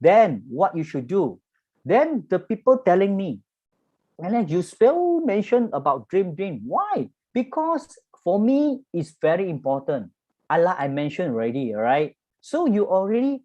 then what you should do. Then the people telling me, and then you still mention about dream. Why? Because for me, it's very important. Like I mentioned already, right? So you already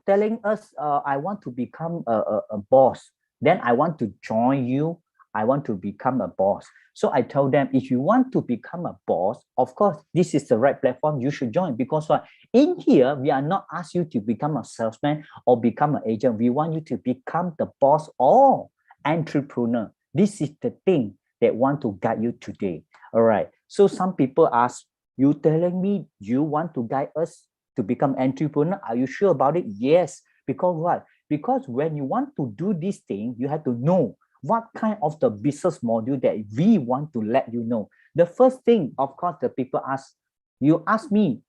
telling us, I want to become a boss. Then I want to join you. I want to become a boss. So I tell them, if you want to become a boss, of course, this is the right platform. You should join because what? In here, we are not ask you to become a salesman or become an agent. We want you to become the boss or entrepreneur. This is the thing that want to guide you today. All right. So some people ask, you telling me you want to guide us to become entrepreneur? Are you sure about it? Yes. Because what? Because when you want to do this thing, you have to know what kind of the business model that we want to let you know. The first thing, of course, the people ask, you ask me,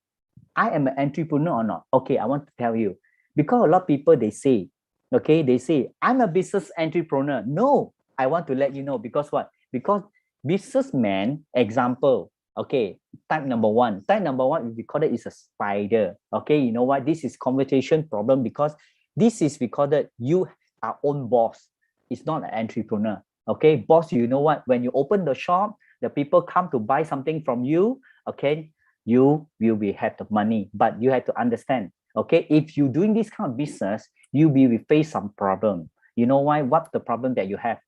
I am an entrepreneur or not? Okay, I want to tell you. Because a lot of people, they say, okay, they say, I'm a business entrepreneur. No, I want to let you know because what? Because businessman, example, okay, type number one. Type number one, we call it is a spider. Okay, you know what? This is conversation problem because this is we call it you are own boss. It's not an entrepreneur. Okay, boss, you know what? When you open the shop, the people come to buy something from you. Okay, you will be have the money, but you have to understand, okay, if you doing this kind of business, you will face some problem. You know why? What the problem that you have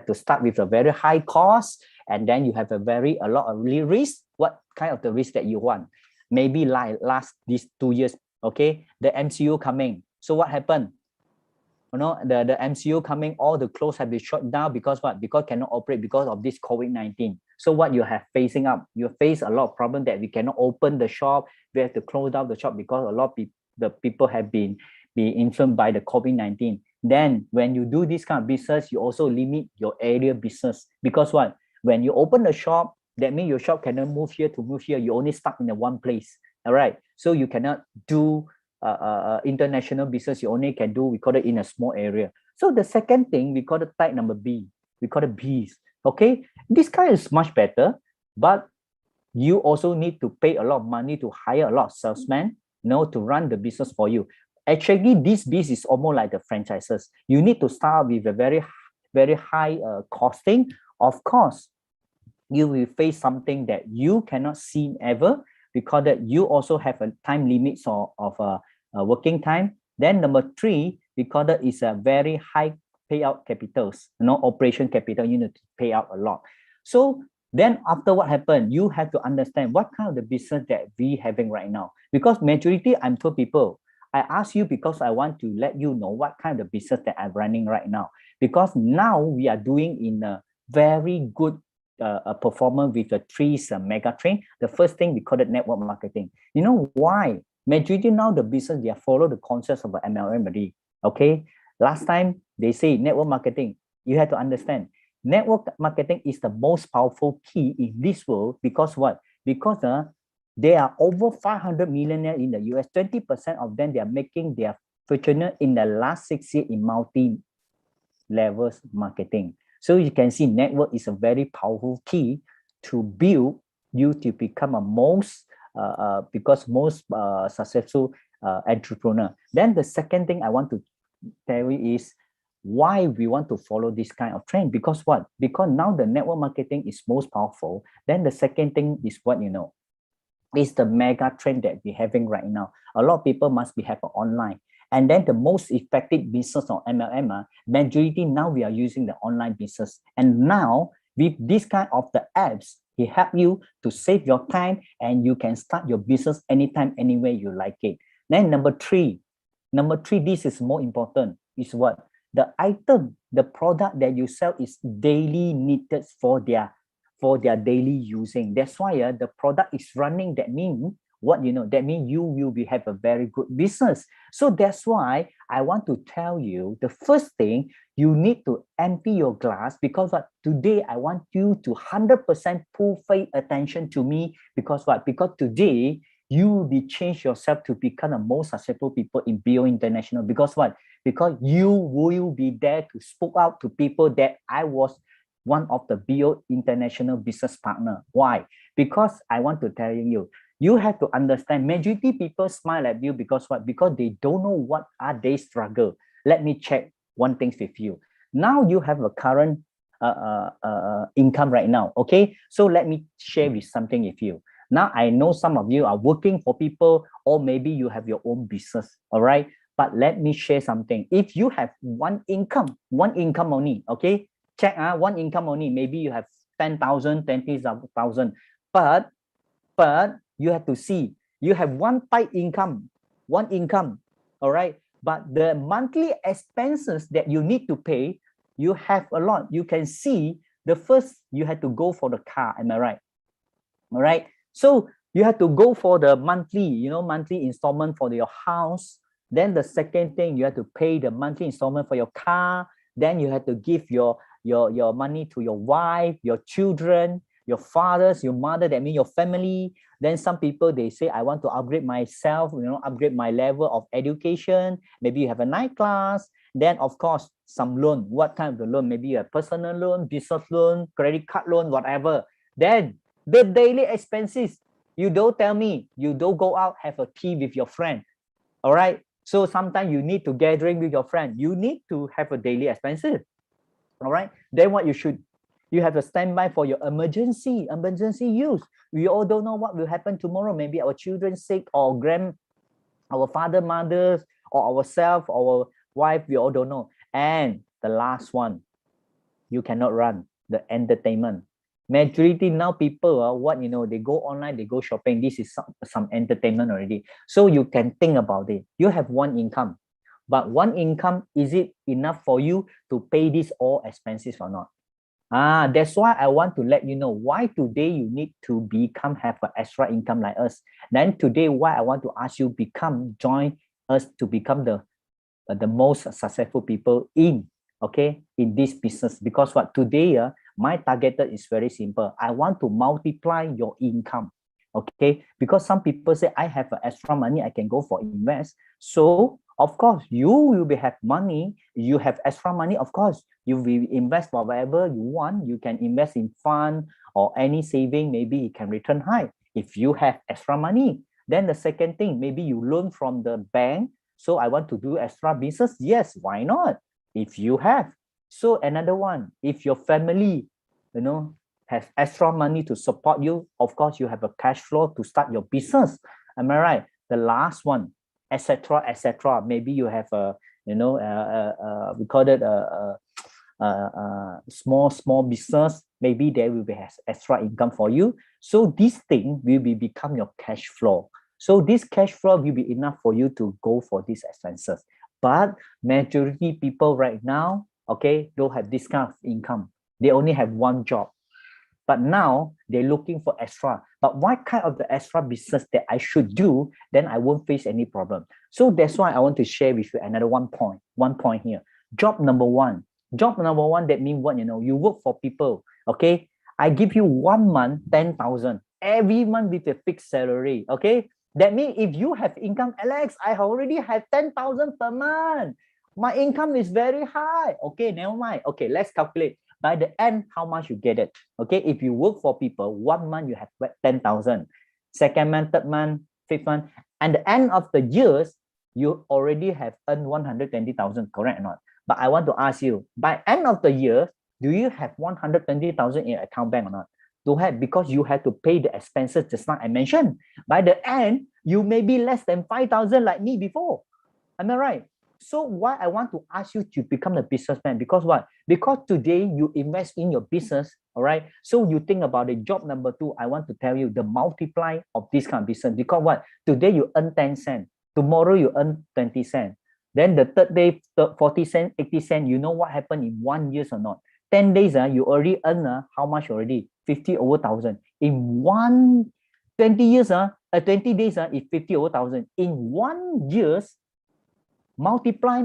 to start with a very high cost, and then you have a lot of risk. What kind of the risk that you want? Maybe like last these 2 years, okay, the MCO coming. So what happened? The MCO coming, all the clothes have been shut down because what? Because cannot operate because of this COVID-19. So what you have facing up, you face a lot of problem that we cannot open the shop. We have to close down the shop because a lot of the people have been influenced by the COVID-19. Then when you do this kind of business, you also limit your area business because what? When you open the shop, that means your shop cannot move here to move here. You only stuck in the one place. All right. So you cannot do international business. You only can do, we call it in a small area. So the second thing, we call it type number B. We call it Bs. Okay, this kind is much better, but you also need to pay a lot of money to hire a lot of salesmen, to run the business for you. Actually, this business is almost like the franchises. You need to start with a very high costing. Of course, you will face something that you cannot see ever because that you also have a time limit of working time. Then number three, because that is a very high payout capitals, operation capital, you need to pay out a lot. So then after what happened, you have to understand what kind of the business that we having right now. Because majority, I'm told people, I ask you because I want to let you know what kind of business that I'm running right now. Because now we are doing in a very good a performer with the three mega trend. The first thing we call it network marketing. You know why? Majority now the business they follow the concepts of MLM already. Okay. Last time they say network marketing. You have to understand network marketing is the most powerful key in this world because what? Because there are over 500 millionaires in the US. 20% of them they are making their fortune in the last 6 years in multi-levels marketing. So you can see network is a very powerful key to build you to become a most successful entrepreneur. Then the second thing I want to tell you is why we want to follow this kind of trend. Because what? Because now the network marketing is most powerful. Then the second thing is what is the mega trend that we're having right now. A lot of people must be have online. And then the most effective business on MLM, majority now we are using the online business. And now with this kind of the apps, it help you to save your time and you can start your business anytime, anywhere you like it. Then number three, this is more important, is what? The item, the product that you sell is daily needed for their daily using. That's why the product is running. That means what? That means you will have a very good business. So that's why I want to tell you the first thing, you need to empty your glass because what? Today I want you to 100% pay attention to me because what? Because today you will be change yourself to become the most successful people in BO International. Because what? Because you will be there to speak out to people that I was one of the BO International business partner. Why? Because I want to tell you, You have to understand, majority people smile at you because what? Because they don't know what are they struggle. Let me check one thing with you. Now you have a current income right now, okay? So let me share with something with you. Now I know some of you are working for people, or maybe you have your own business, all right? But let me share something. If you have one income only, okay? Check one income only. Maybe you have 10,000, 20,000, but you have to see you have one tight income, all right? But the monthly expenses that you need to pay, you have a lot. You can see the first you had to go for the car, am I right? All right. So you have to go for the monthly, monthly installment for your house. Then the second thing, you have to pay the monthly installment for your car. Then you have to give your money to your wife, your children, your fathers, your mother, that means your family. Then some people, they say, I want to upgrade myself, upgrade my level of education. Maybe you have a night class. Then, of course, some loan. What kind of the loan? Maybe a personal loan, business loan, credit card loan, whatever. Then the daily expenses. You don't tell me you don't go out, have a tea with your friend. All right. So sometimes you need to gathering with your friend. You need to have a daily expenses. All right. Then what you have to stand by for your emergency use. We all don't know what will happen tomorrow. Maybe our children sick, or our father, mothers, or ourselves, our wife, we all don't know. And the last one, you cannot run the entertainment. Majority now people they go online, they go shopping. This is some entertainment already. So you can think about it. You have one income, but one income, is it enough for you to pay this all expenses or not? That's why I want to let you know why today you need to have an extra income like us. Then today, why I want to ask you join us to become the most successful people in this business. Because what today my target is very simple. I want to multiply your income. Okay, because some people say I have extra money, I can go for invest. So of course you will have money, you have extra money, of course you will invest for whatever you want. You can invest in fund or any saving, maybe it can return high if you have extra money. Then the second thing, maybe you loan from the bank. So I want to do extra business. Yes, why not? If you have. So another one, if your family, has extra money to support you, of course, you have a cash flow to start your business. Am I right? The last one, etc., etc. Maybe you have we call it small business. Maybe there will be extra income for you. So this thing will become your cash flow. So this cash flow will be enough for you to go for these expenses. But majority people right now, don't have this kind of income. They only have one job. But now they're looking for extra. But what kind of the extra business that I should do, then I won't face any problem. So that's why I want to share with you another one point here. Job number one, that means what, you work for people, okay? I give you 1 month, 10,000, every month with a fixed salary, okay? That means if you have income, Alex, I already have 10,000 per month. My income is very high. Okay, never mind. Okay, let's calculate. By the end, how much you get it? Okay, if you work for people, 1 month you have 10,000. Second month, third month, fifth month, and the end of the years, you already have earned 120,000, correct or not? But I want to ask you, by end of the year, do you have 120,000 in your account bank or not? To have, because you have to pay the expenses just like I mentioned. By the end, you may be less than 5,000 like me before. Am I right? So why I want to ask you to become a businessman? Because what? Because today you invest in your business, all right? So you think about the job number two, I want to tell you the multiply of this kind of business. Because what? Today you earn 10 cents. Tomorrow you earn 20 cents. Then the third day, 40 cents, 80 cents. You know what happened in 1 year or not? 10 days, you already earn how much already? 50 over 1,000. In 20 years, 20 days, it's 50 over 1,000. In 1 years, multiply.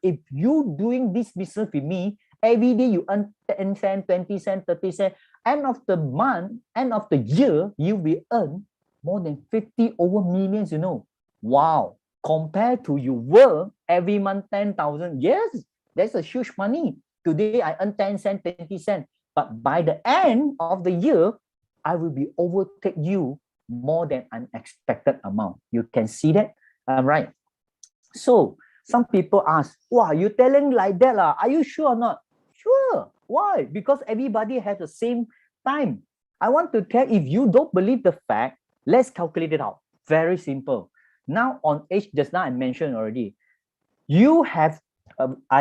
If you doing this business with me, every day you earn 10 cents, 20 cents, 30 cents. End of the month, end of the year, you will earn more than 50 over millions, Wow. Compared to you work every month 10,000. Yes, that's a huge money. Today I earn 10 cents, 20 cents. But by the end of the year, I will be overtake you more than unexpected amount. You can see that, right? So some people ask, wow, you telling like that lah? Are you sure or not? Sure. Why? Because everybody has the same time. I want to tell, if you don't believe the fact, let's calculate it out. Very simple. Now on age, just now I mentioned already, you have,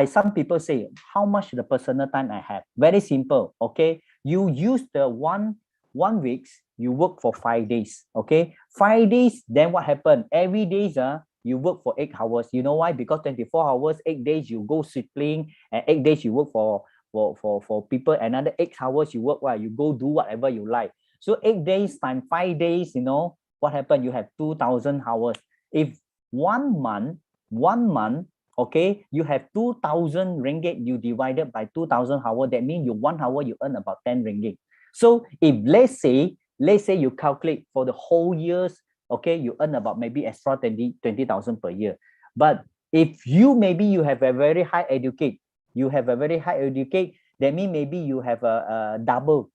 some people say, how much the personal time I have? Very simple, okay? You use the one weeks, you work for 5 days, okay? 5 days, then what happened? Every day, you work for 8 hours. You know why? Because 24 hours, 8 days you go sibling, and 8 days you work for people. Another 8 hours you work, you go do whatever you like. So 8 days times 5 days, you know what happened? You have 2,000 hours. If 1 month, okay, you have 2,000 ringgit, you divided by 2,000 hours, that means you 1 hour you earn about 10 ringgit. So if let's say you calculate for the whole years, okay, you earn about maybe extra 20,000 per year. But if you maybe you have a very high educate, that means maybe you have a double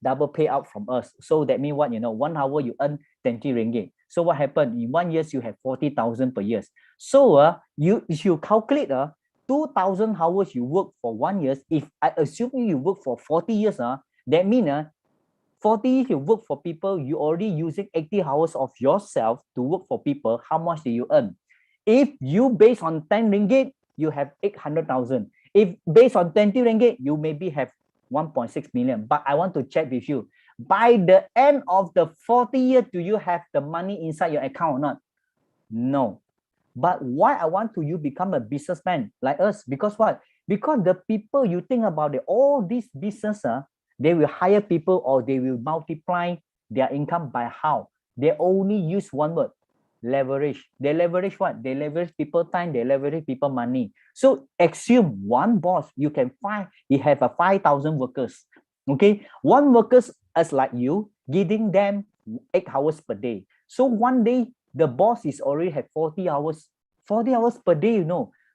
payout from us. So that means what, 1 hour you earn 20 ringgit. So what happened? In 1 year, you have 40,000 per year. So if you calculate 2,000 hours you work for 1 year, if I assume you work for 40 years, that means 40 you work for people, you already using 80 hours of yourself to work for people. How much do you earn? If you based on 10 ringgit, you have 800,000. If based on 20 ringgit, you maybe have 1.6 million. But I want to check with you, by the end of the 40 years, do you have the money inside your account or not? No. But why I want to you become a businessman like us? Because what? Because the people you think about it, all these business, they will hire people or they will multiply their income by how? They only use one word, leverage. They leverage what? They leverage people time, they leverage people money. So assume one boss, you can find, he have a 5,000 workers. Okay, one workers as like you, giving them 8 hours per day. So one day, the boss is already have 40 hours per day,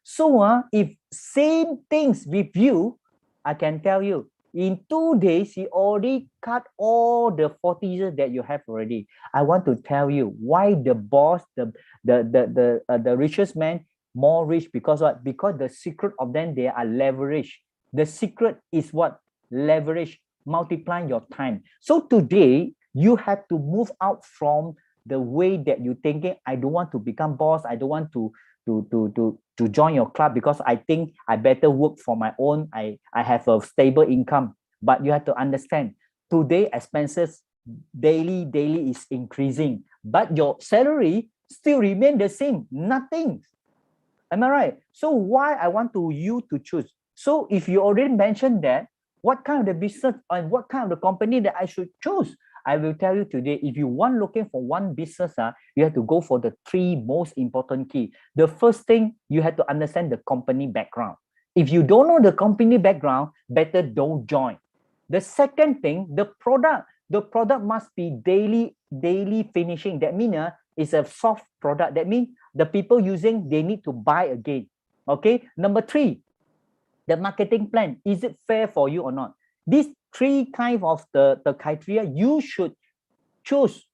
So if same things with you, I can tell you, in 2 days, he already cut all the 40 years that you have already. I want to tell you why the boss, the richest man, more rich, because what? Because the secret of them, they are leveraged. The secret is what? Leverage, multiplying your time. So today, you have to move out from the way that you thinking, I don't want to become boss, I don't want to join your club because I think I better work for my own. I have a stable income. But you have to understand, today expenses daily is increasing, but your salary still remain the same, nothing. Am I right? So why I want you to choose? So if you already mentioned that, what kind of the business and what kind of the company that I should choose? I will tell you today, if you want looking for one business, you have to go for the 3 most important key. The first thing, you have to understand the company background. If you don't know the company background, better don't join. The second thing, the product must be daily finishing. That means it's a soft product. That means the people using, they need to buy again. Okay. Number 3, the marketing plan. Is it fair for you or not? These 3 kinds of the criteria you should choose.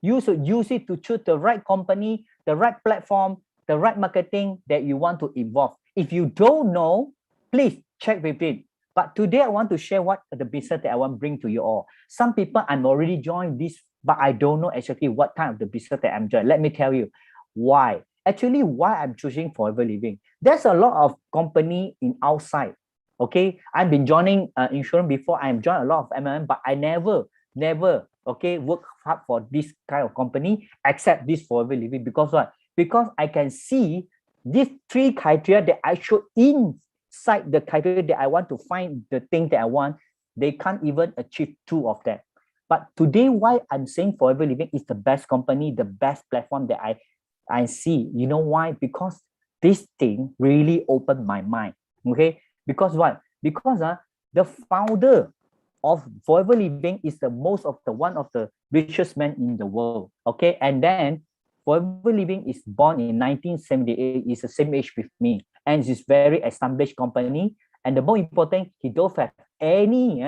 You should use it to choose the right company, the right platform, the right marketing that you want to involve. If you don't know, please check with it. But today I want to share what the business that I want to bring to you all. Some people, I'm already joined this, but I don't know exactly what kind of the business that I'm joining. Let me tell you why. Actually, why I'm choosing Forever Living. There's a lot of company in outside. Okay, I've been joining insurance before. I'm joined a lot of MLM, but I never, okay, work hard for this kind of company except this Forever Living. Because what? Because I can see these 3 criteria that I should inside the criteria that I want to find the thing that I want. They can't even achieve 2 of that. But today, why I'm saying Forever Living is the best company, the best platform that I see. You know why? Because this thing really opened my mind. Okay. Because what? Because the founder of Forever Living is the most of the one of the richest men in the world. Okay. And then Forever Living is born in 1978. It's the same age with me. And it's very established company. And the more important, he don't have any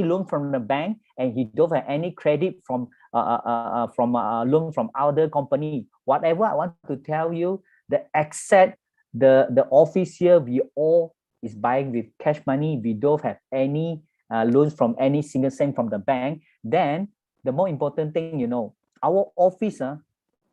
loan from the bank, and he don't have any credit from loan from other company. Whatever I want to tell you, the except the office here, we all is buying with cash money. We don't have any loans from any single cent from the bank. Then the more important thing, our office,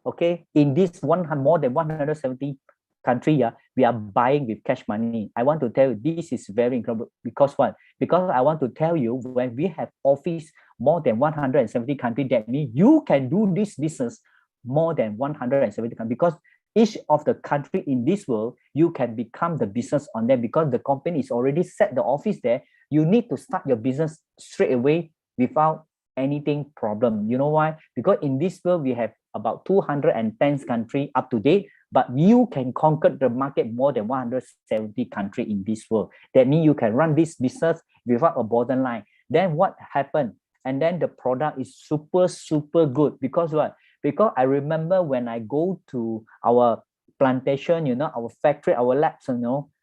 okay, in this more than 170 country, we are buying with cash money. I want to tell you, this is very incredible. Because what? Because I want to tell you, when we have office more than 170 country, that means you can do this business more than 170 countries. Because each of the country in this world, you can become the business on them, because the company is already set the office there. You need to start your business straight away without anything problem. You know why? Because in this world, we have about 210 countries up to date, but you can conquer the market more than 170 countries in this world. That means you can run this business without a bottom line. Then what happened? And then the product is super, super good. Because what? Because I remember when I go to our plantation, our factory, our labs,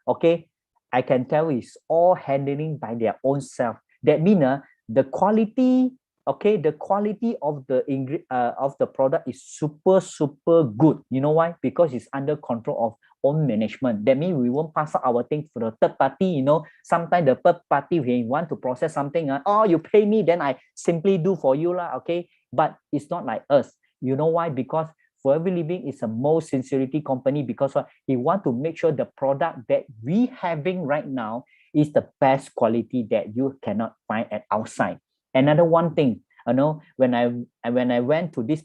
okay, I can tell it's all handling by their own self. That means the quality, okay, the quality of the product is super, super good. You know why? Because it's under control of own management. That means we won't pass out our things to the third party. Sometimes the third party, when you want to process something, oh, you pay me, then I simply do for you, okay? But it's not like us. You know why? Because Forever Living is the most sincerity company, because we want to make sure the product that we having right now is the best quality that you cannot find at outside. Another one thing, when I went to this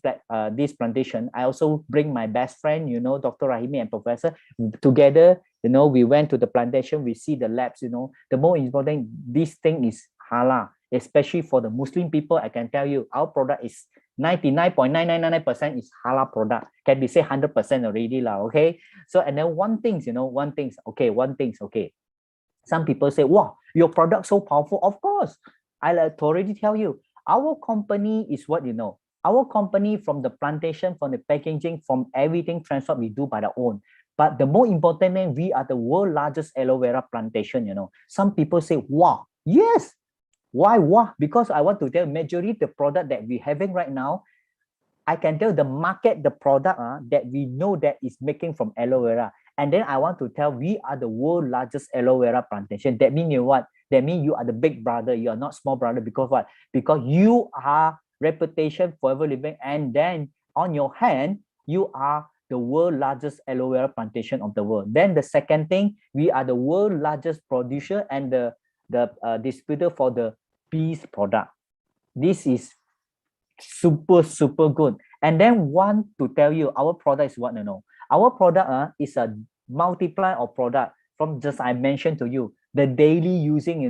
plantation, I also bring my best friend, Dr. Rahimi and Professor together. We went to the plantation, we see the labs. The more important, this thing is halal, especially for the Muslim people. I can tell you, our product is 99.999% is halal product. Can be say 100% already lah. Okay. So and then one thing. Okay. Some people say, wow, your product so powerful. Of course, I already tell you, our company is what Our company, from the plantation, from the packaging, from everything transport, we do by our own. But the more important thing, we are the world largest aloe vera plantation. Some people say, wow, yes. Why? Because I want to tell majority the product that we're having right now, I can tell the market, the product that we know that is making from aloe vera. And then I want to tell, we are the world largest aloe vera plantation. That means what? That means you are the big brother. You are not small brother. Because what? Because you are reputation Forever Living. And then on your hand, you are the world largest aloe vera plantation of the world. Then the second thing, we are the world largest producer and the distributor for the peace product. This is super, super good. And then want to tell you, our product is what? Our product is a multiply of product from just I mentioned to you. The daily using,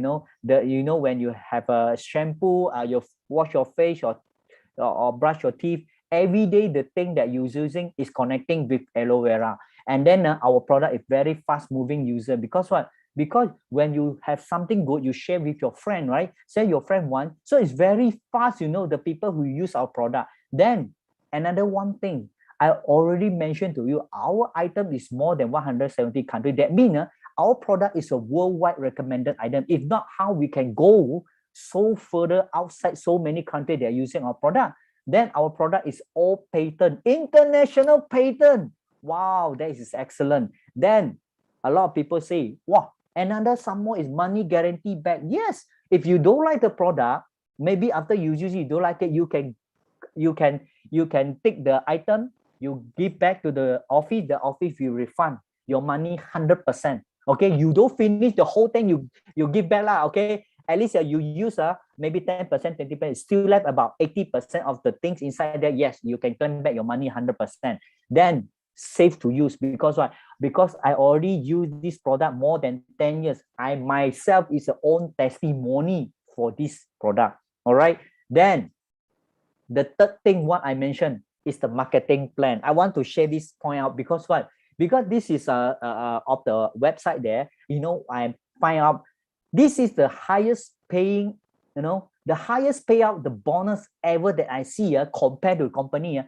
when you have a shampoo, you wash your face or brush your teeth, every day the thing that you're using is connecting with aloe vera. And then our product is very fast moving user. Because what? Because when you have something good, you share with your friend, right? Say your friend want. So it's very fast, the people who use our product. Then another one thing, I already mentioned to you, our item is more than 170 countries. That means our product is a worldwide recommended item. If not, how we can go so further outside so many countries that are using our product? Then our product is all patent, international patent. Wow, that is excellent. Then a lot of people say, wow, another some more is money guarantee back. Yes, if you don't like the product, maybe after you use it, you don't like it, you can take the item, you give back to the office will refund your money 100%. Okay, you don't finish the whole thing, you give back lah. Okay, at least you use maybe 10%, 20%, still left about 80% of the things inside there. Yes, you can claim back your money 100%. Then safe to use. Because what? Because I already use this product more than 10 years. I myself is a own testimony for this product. All right. Then the third thing what I mentioned is the marketing plan. I want to share this point out. Because what? Because this is of the website there, I find out this is the highest paying, the highest payout, the bonus ever that I see compared to the company.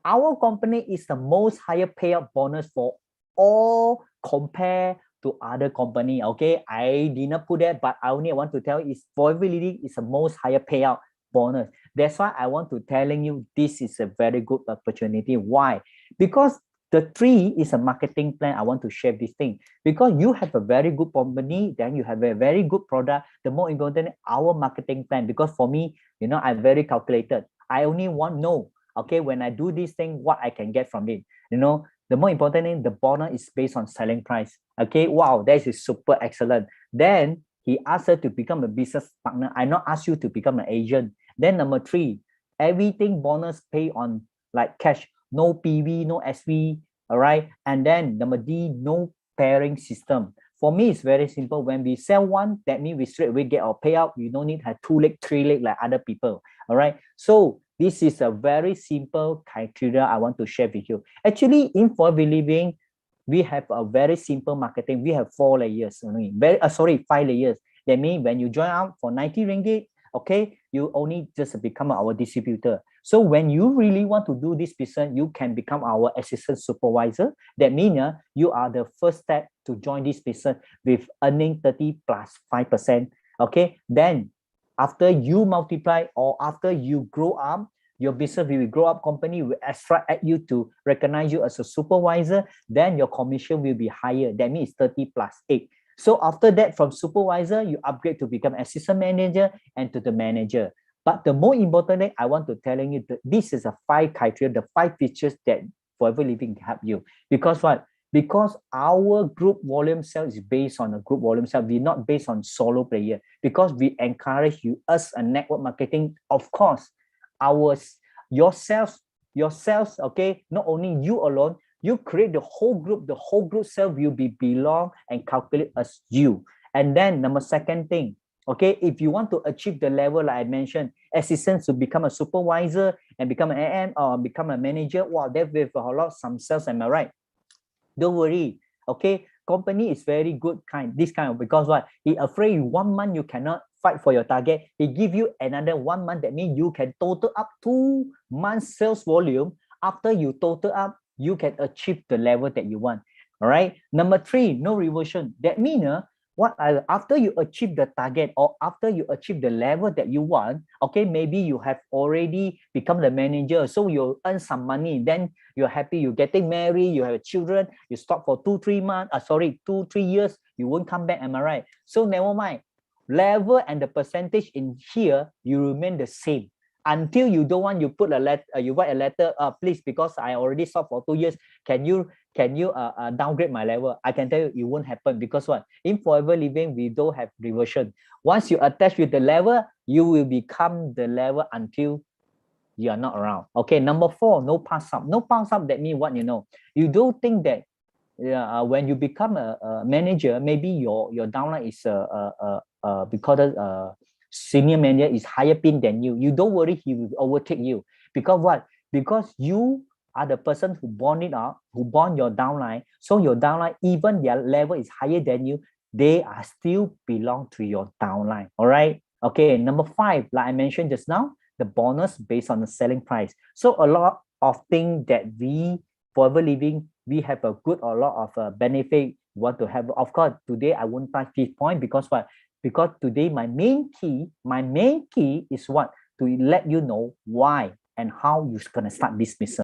Our company is the most higher payout bonus for all compared to other company. Okay, I did not put that, but I only want to tell you is Forever Living is the most higher payout bonus. That's why I want to telling you this is a very good opportunity. Why? Because the three is a marketing plan. I want to share this thing because you have a very good company, then you have a very good product. The more important, our marketing plan. Because for me, I'm very calculated. I only want know, okay, when I do this thing, what I can get from it. The more important thing, the bonus is based on selling price. Okay, wow, that is super excellent. Then he asked her to become a business partner. I not ask you to become an agent. Then number three, everything bonus pay on like cash, no PV, no SV, all right. And then number D, no pairing system. For me, it's very simple. When we sell one, that means we straight away get our payout. We don't need to have 2 leg, 3 leg like other people. All right. So this is a very simple criteria I want to share with you. Actually, in Forever Living, we have a very simple marketing. We have 4 layers only. 5 layers. That means when you join out for 90 ringgit, okay, you only just become our distributor. So when you really want to do this business, you can become our assistant supervisor. That means you are the first step to join this business with earning 30 plus 5%. Okay, then after you multiply or after you grow up, your business will grow up, company will extract you to recognize you as a supervisor, then your commission will be higher. That means 30 plus 8. So after that, from supervisor, you upgrade to become assistant manager and to the manager. But the more important thing, I want to telling you that this is a 5 criteria, the 5 features that Forever Living can help you. Because what? Because our group volume sale is based on a group volume sale. We're not based on solo player. Because we encourage you as a network marketing, of course, yourself, okay, not only you alone, you create the whole group self will be belong and calculate as you. And then number second thing, okay, if you want to achieve the level like I mentioned, assistant to become a supervisor and become an AM or become a manager, wow, that with a lot some sales, am I right? Don't worry, okay, company is very good this kind of, because what, he afraid 1 month you cannot fight for your target, he give you another 1 month. That means you can total up 2 months sales volume. After you total up, you can achieve the level that you want. All right, number 3, no reversion. That means after you achieve the target or after you achieve the level that you want, okay, maybe you have already become the manager, so you earn some money, then you're happy, you're getting married, you have children, you stop for 2-3 months, 2-3 years, you won't come back, am I right? So never mind, level and the percentage in here, you remain the same until you don't want, you put a letter, you write a letter, please, because I already stopped for 2 years, can you downgrade my level? I can tell you it won't happen. Because what, in Forever Living, we don't have reversion. Once you attach with the level, you will become the level until you are not around. Okay, number 4, no pass up. No pass up, that means what, you don't think that when you become a manager, maybe your downline is because senior manager is higher pin than you. You don't worry, he will overtake you. Because what? Because you are the person who bond it up, who bond your downline. So your downline, even their level is higher than you, they are still belong to your downline. All right. Okay. Number 5, like I mentioned just now, the bonus based on the selling price. So a lot of things that we Forever Living, we have a good or a lot of benefit want to have. Of course, today I won't touch this point because what? Because today my main key is what? To let you know why and how you're gonna start this business.